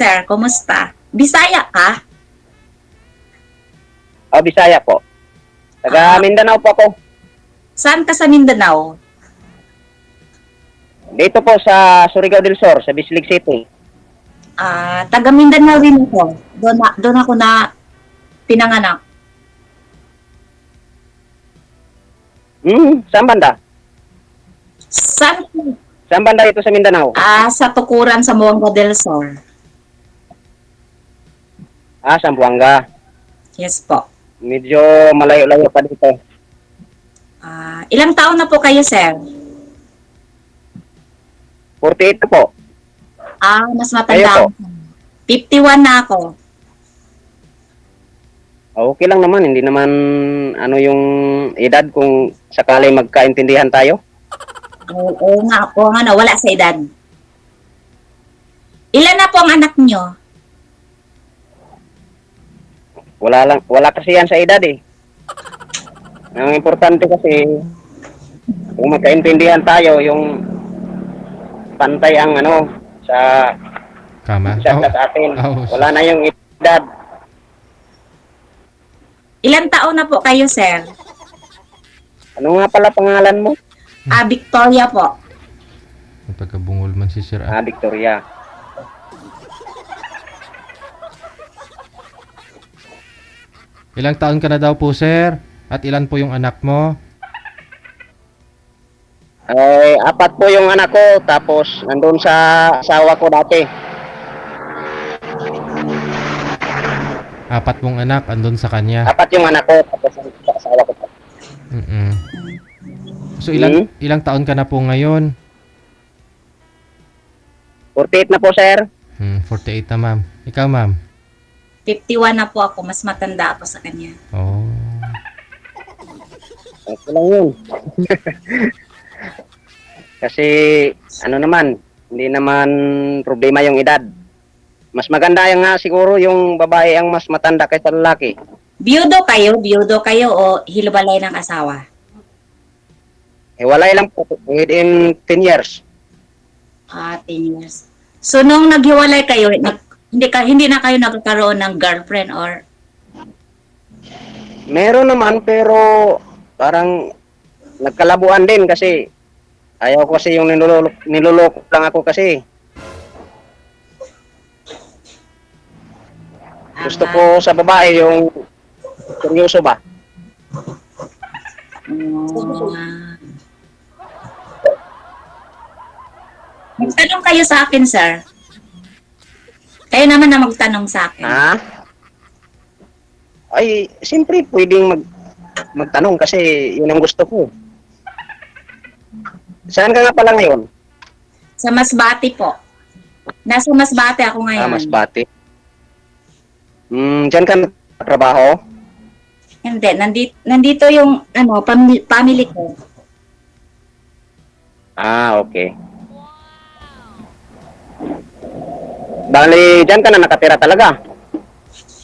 sir. Kumusta? Bisaya ka? O, Bisaya po. Taga Ah, Mindanao po ako. saan ka sa Mindanao? Dito po sa Surigao del Sur, sa Bislig City. Taga Mindanao rin ako. Doon ako na pinanganak. Saan banda? Saan? Saan banda dito sa Mindanao? Sa Tukuran sa Moanga del Sur. Zamboanga. Yes po. Medyo malayo-layo pa dito. Ilang taon na po kayo, sir? 48 na po. Mas Kayo matanda po? ako. 51 na ako. Okay lang naman, hindi naman ano yung edad kung sakali magkaintindihan tayo. Oo nga, no, wala sa edad. Ilan na po ang anak nyo? Wala kasi yan sa edad eh. Ang importante kasi kung magkaintindihan tayo, yung pantay ang ano sa Kama. isa't sa atin. Oh, Wala na yung edad. Ilan taon na po kayo, sir? Ano nga pala pangalan mo? Victoria po. Pagkabungol man si Sir. Victoria. Ilang taon ka na daw po, Sir? At ilan po yung anak mo? Ay, 4 po yung anak ko, tapos nandun sa asawa ko dati. 4 mong anak, andun sa kanya. 4 yung anak ko, tapos nandun sa asawa ko. Mm-mm. So ilang taon ka na po ngayon? 48 na po, sir. 48 na, ma'am. Ikaw, ma'am? 51 na po ako. Mas matanda ako sa kanya. Oh. Okay lang yun. Kasi, ano naman, hindi naman problema yung edad. Mas maganda yung nga siguro yung babae ang mas matanda kaysa lalaki. Biyudo kayo o hilubalay ng asawa? Hiwalay lang po within 10 years. 10 years. So, nung naghiwalay kayo, hindi na kayo nagkakaroon ng girlfriend or... Meron naman pero parang nagkalabuan din kasi ayaw ko kasi yung niluloko lang ako kasi. Gusto ko sa babae yung seryoso ba? Magtanong kayo sa akin, sir. Kayo naman na magtanong sa akin. Ay, siyempre pwedeng magtanong kasi yun ang gusto ko. Saan ka nga pala ngayon? Sa Masbate po. Nasa Masbate ako ngayon. Masbate. Diyan ka nagtrabaho? Hindi, nandito yung family ko. Okay. Bali, diyan ka na nakatira talaga?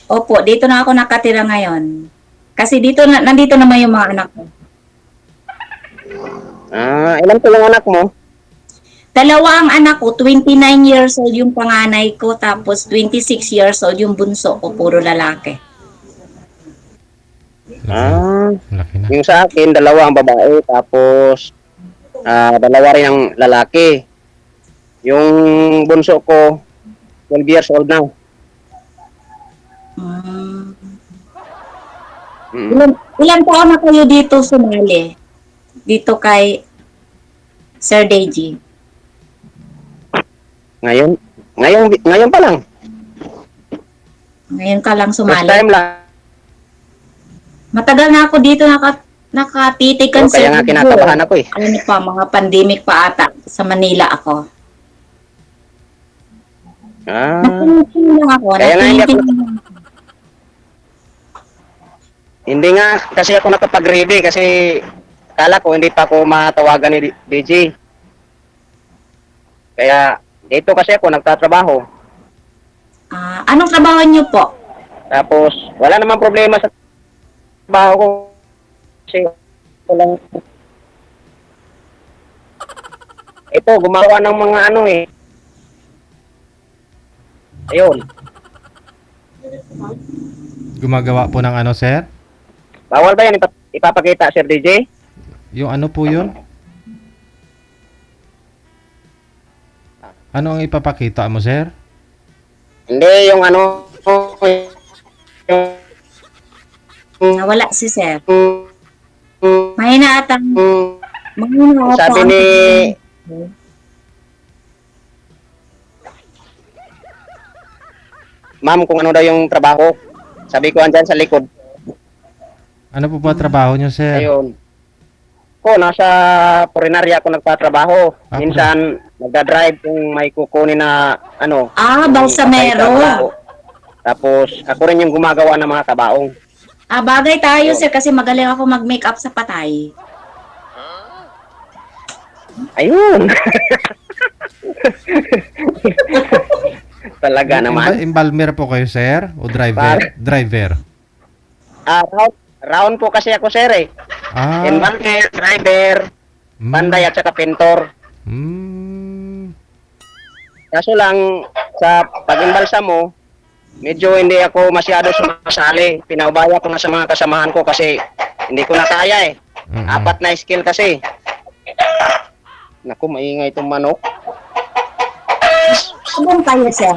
Opo, dito na ako nakatira ngayon. Kasi nandito naman yung mga anak ko. Ilan po yung anak mo? 2 ang anak ko, 29 years old yung panganay ko, tapos 26 years old yung bunso ko, puro lalaki. Laki na. Yung sa akin, 2 ang babae, tapos 2 rin ang lalaki. Yung bunso ko, 12 years old na. Ilan taon na kayo dito sumali? Dito kay Sir Deji? Ngayon pa lang. Ngayon ka lang First sumali? time lang. Matagal na ako dito nakatitikan Kaya nga kinakabahan ako eh. Ano pa, mga pandemic pa ata sa Manila ako. Natingin lang ako. Kaya nga hindi nga kasi ako nakapag-ready kasi kala ko hindi pa ako matawagan ni DJ. Kaya dito kasi ako nagtatrabaho. Anong trabaho niyo po? Tapos wala namang problema sa trabaho ko kasi walang ito gumawa ng mga Ayun. Gumagawa po ng ano, sir? Bawal ba yan ipapakita, Sir DJ? Yung ano po yun? Ano ang ipapakita mo, sir? Hindi, yung ano, yung, Nawala si sir. Mahina at ang mahina at sabi ang- ni, ma'am, kung ano daw yung trabaho. Sabi ko, andyan sa likod. Ano po ba trabaho nyo, sir? Ayun. Ko, nasa purinarya ako nagpatrabaho. Ah, Minsan, nagdadrive kung may kukunin na, ano. Ah, yung balsamero. trabaho. Tapos, ako rin yung gumagawa ng mga tabaong. Ah, bagay tayo sir kasi magaling ako mag-makeup sa patay. Ayun. Talaga naman. Embalmer po kayo, sir? O Par- driver? Round po kasi ako, sir, eh. Ah. Embalmer, driver, mm, panday at saka pintor. mm, Kaso lang, sa pag-imbalsa mo, medyo hindi ako masyado sumasali. Pinaubaya ko na sa mga kasamahan ko kasi hindi ko na kaya, eh. mm, 4 na skill kasi. Naku, maingay itong manok. Sabon kayo sir.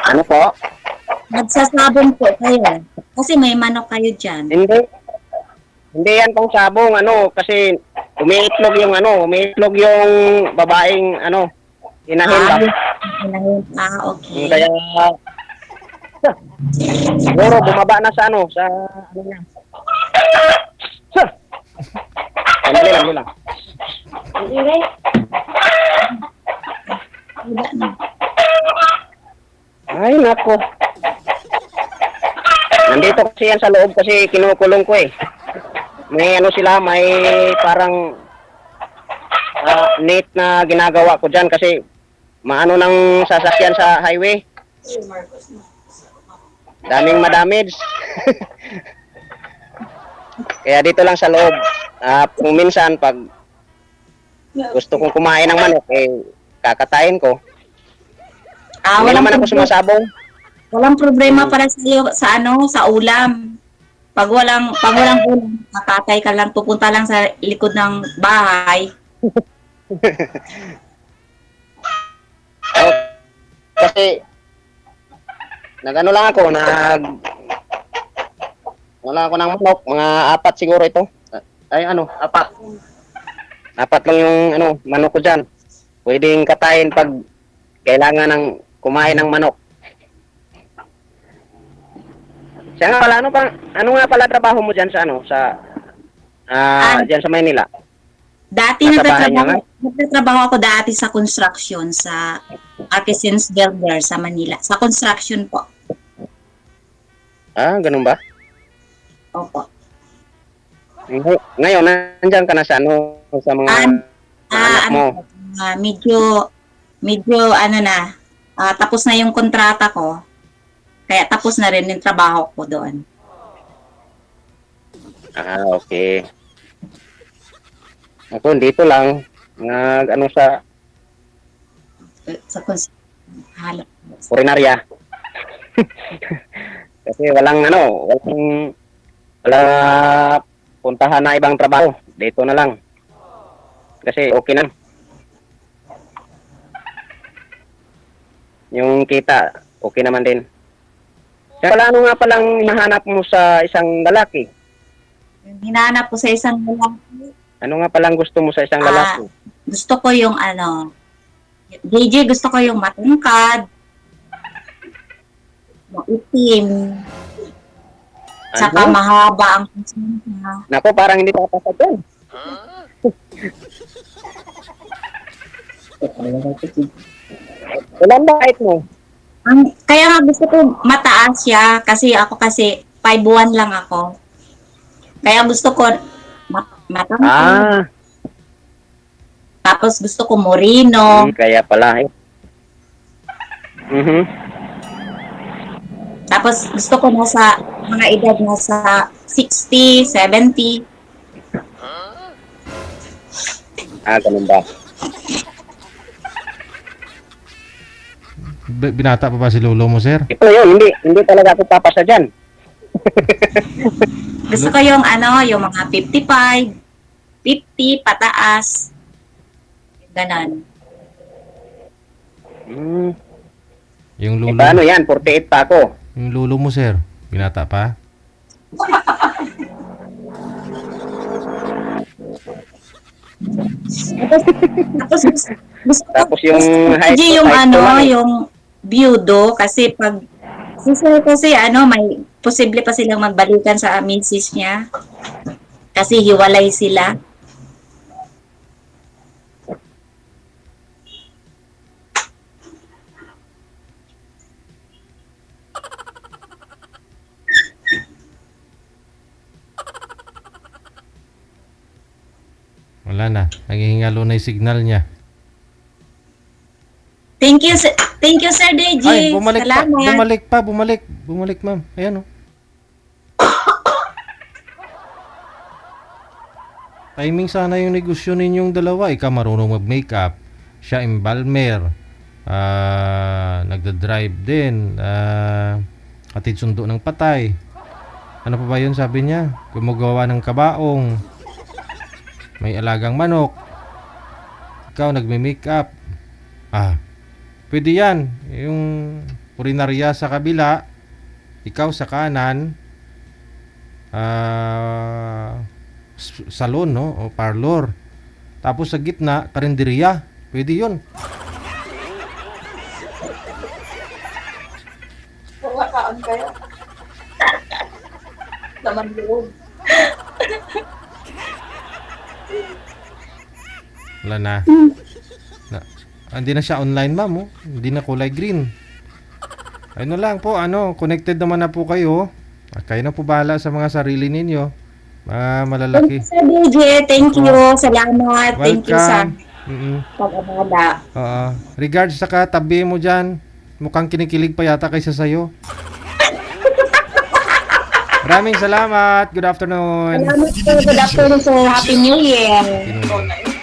Ano po? Magsasabon po kayo. Kasi may manok kayo dyan. Hindi. Hindi yan pang sabong, kasi umiitlog yung babaeng, inahin ba? Okay. Kaya, siguro bumaba na sa niya. Ano lang. Wala na. Ay, nako. Nandito kasi yan sa loob kasi kinukulong ko, eh. May may parang net na ginagawa ko dyan kasi maano ng sasakyan sa highway. Daming madamage. Kaya dito lang sa loob. Kung minsan pag gusto kong kumain ng manok, kakatayin ko. Hindi naman ako sumasabong. Walang problema para sa iyo sa ulam. Pag walang ulam, kakatay ka lang, pupunta lang sa likod ng bahay. Kasi nagano lang ako, wala ako ng manok, mga 4 siguro ito. Ay 4. 4 lang yung manok ko diyan. Pwedeng katayin pag kailangan ng kumain ng manok. Siya nga pala, ano nga pala trabaho mo diyan sa diyan sa Maynila? Dati Nasa bahay niya nagtatrabaho ako dati sa construction, sa Artisans Builder sa Manila. Sa construction po. Ganun ba? Opo. Ngayon, nandiyan ka na sa sa mga anak mo. Medyo tapos na yung kontrata ko. Kaya tapos na rin yung trabaho ko doon. Okay. Ako dito lang Sa construction. purinarya. Kasi walang puntahan na ibang trabaho. Dito na lang. Kasi okay na. Yung kita, okay naman din. Kaya ano nga palang hinahanap mo sa isang lalaki? Hinahanap ko sa isang lalaki. Ano nga palang gusto mo sa isang lalaki? Gusto ko yung JJ, gusto ko yung matangkad, maitim, saka mahaba ang kusinta. Nako, parang hindi pa kapasad yan. Ilan ba height mo? Kaya nga gusto ko mataas siya kasi 5'1" lang ako. Kaya gusto ko matangkad. Tapos gusto ko moreno. Kaya pala. Tapos gusto ko nasa mga edad nasa 60, 70. Ganun ba? Binata pa ba si lolo mo, sir? Ito yun, hindi talaga ako papasa dyan. Gusto ko yung yung mga 55, 50, pataas. Ganon. Yung Eh, lolo, paano yan? 48 pa ako. yung lolo mo, sir. Binata pa? Tapos gusto ko Tapos yung high G, school, yung high school lang eh. yung byudo kasi pag kasi may posible pa silang magbalikan sa misis niya kasi hiwalay sila. Wala na. Naghihingalo na yung signal niya. Thank you, Sir DJ. Ay, bumalik pa. Salamat. Bumalik, ma'am. Ayan, oh. Timing sana yung negosyo ninyong dalawa. Ikaw marunong mag-makeup. Siya embalmer. Nagda-drive din. Hatid sundo ng patay. Ano pa ba yun sabi niya? Gumagawa ng kabaong. May alagang manok. Ikaw nagme-makeup. Pwede yan. Yung purinarya sa kabila. Ikaw sa kanan. Salon, no? O parlor. Tapos sa gitna, karinderya. Pwede yun. Wakaon kayo. Laman loob. Wala na. Hindi na siya online, ma'am. Oh. Hindi na kulay green. Ano lang po, connected naman na po kayo. Kayo na po bahala sa mga sarili ninyo. Mga malalaki. Sir DJ, thank you. Salamat. Thank you sa Mm-mm. pag-abala. Regards sa katabi mo dyan. Mukhang kinikilig pa yata kaysa sa'yo. Maraming salamat. Good afternoon. Salamat po. Good afternoon, sir. Happy New Year. Happy New Year.